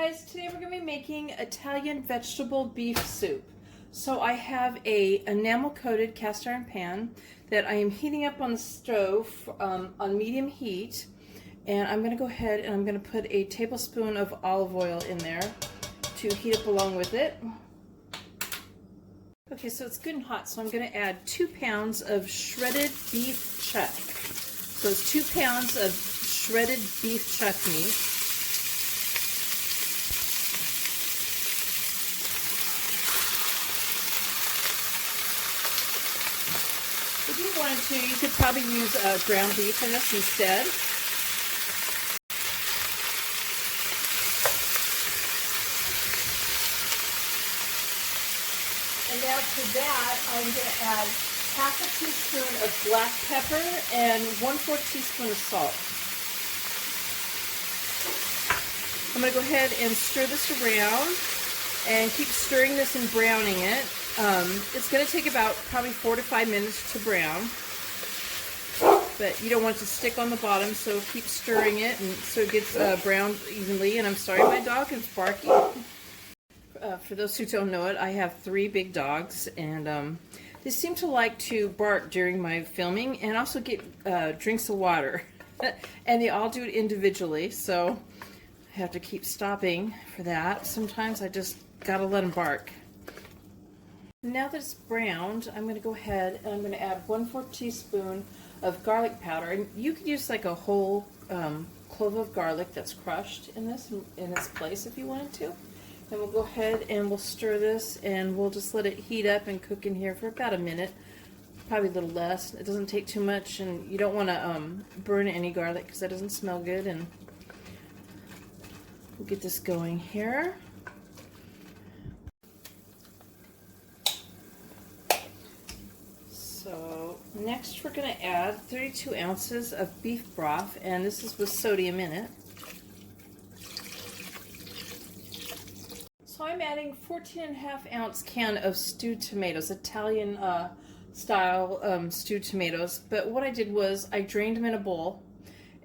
guys, today we're going to be making Italian vegetable beef soup. So I have a enamel coated cast iron pan that I am heating up on the stove on medium heat, and I'm going to go ahead and I'm going to put a tablespoon of olive oil in there to heat up along with it. Okay, so it's good and hot, so I'm going to add 2 pounds of shredded beef chuck. So it's 2 pounds of shredded beef chuck meat. If you wanted to, you could probably use ground beef in this instead. And now to that, I'm going to add half a teaspoon of black pepper and 1/4 teaspoon of salt. I'm going to go ahead and stir this around and keep stirring this and browning it. It's going to take about probably 4 to 5 minutes to brown, but you don't want it to stick on the bottom, so keep stirring it and so it gets browned evenly. And I'm sorry, my dog is barking. For those who don't know it, I have 3 big dogs, and they seem to like to bark during my filming and also get drinks of water. And they all do it individually, so I have to keep stopping for that. Sometimes I just gotta let them bark. Now that it's browned, I'm going to go ahead and I'm going to add 1/4 teaspoon of garlic powder. And you could use like a whole clove of garlic that's crushed in its place if you wanted to. And we'll go ahead and we'll stir this and we'll just let it heat up and cook in here for about a minute, probably a little less. It doesn't take too much, and you don't want to burn any garlic because that doesn't smell good. And we'll get this going here. So next we're going to add 32 ounces of beef broth, and this is with sodium in it. So I'm adding 14.5 ounce can of stewed tomatoes, Italian style stewed tomatoes. But what I did was I drained them in a bowl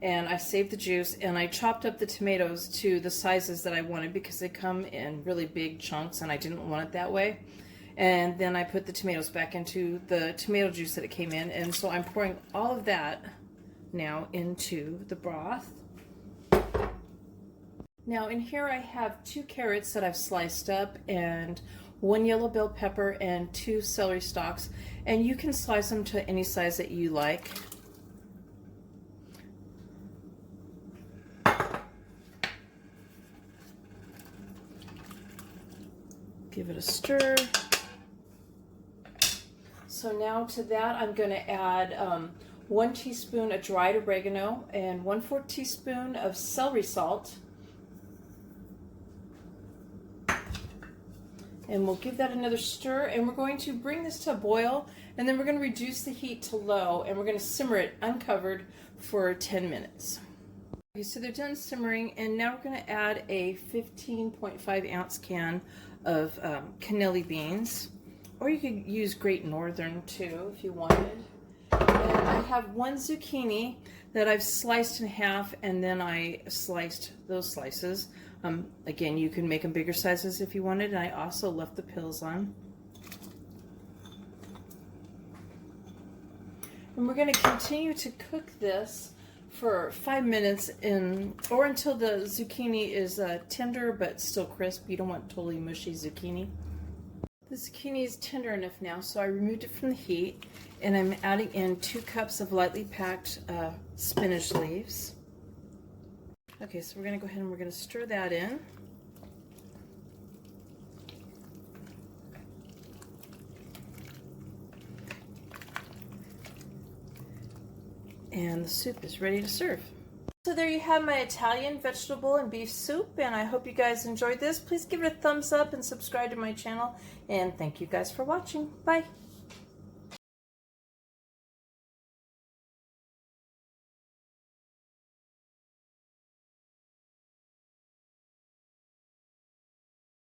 and I saved the juice, and I chopped up the tomatoes to the sizes that I wanted because they come in really big chunks and I didn't want it that way. And then I put the tomatoes back into the tomato juice that it came in, and so I'm pouring all of that now into the broth. Now in here I have 2 carrots that I've sliced up, and 1 yellow bell pepper, and 2 celery stalks, and you can slice them to any size that you like. Give it a stir. So now to that I'm going to add 1 teaspoon of dried oregano and 1/4 teaspoon of celery salt. And we'll give that another stir, and we're going to bring this to a boil, and then we're going to reduce the heat to low, and we're going to simmer it uncovered for 10 minutes. Okay, so they're done simmering, and now we're going to add a 15.5 ounce can of cannelli beans. Or you could use Great Northern too if you wanted. And I have 1 zucchini that I've sliced in half, and then I sliced those slices. Again, you can make them bigger sizes if you wanted, and I also left the peels on. And we're going to continue to cook this for 5 minutes or until the zucchini is tender but still crisp. You don't want totally mushy zucchini. The zucchini is tender enough now, so I removed it from the heat, and I'm adding in 2 cups of lightly packed spinach leaves. Okay, so we're going to go ahead and we're going to stir that in. And the soup is ready to serve. So there you have my Italian vegetable and beef soup, and I hope you guys enjoyed this. Please give it a thumbs up and subscribe to my channel, and thank you guys for watching. Bye.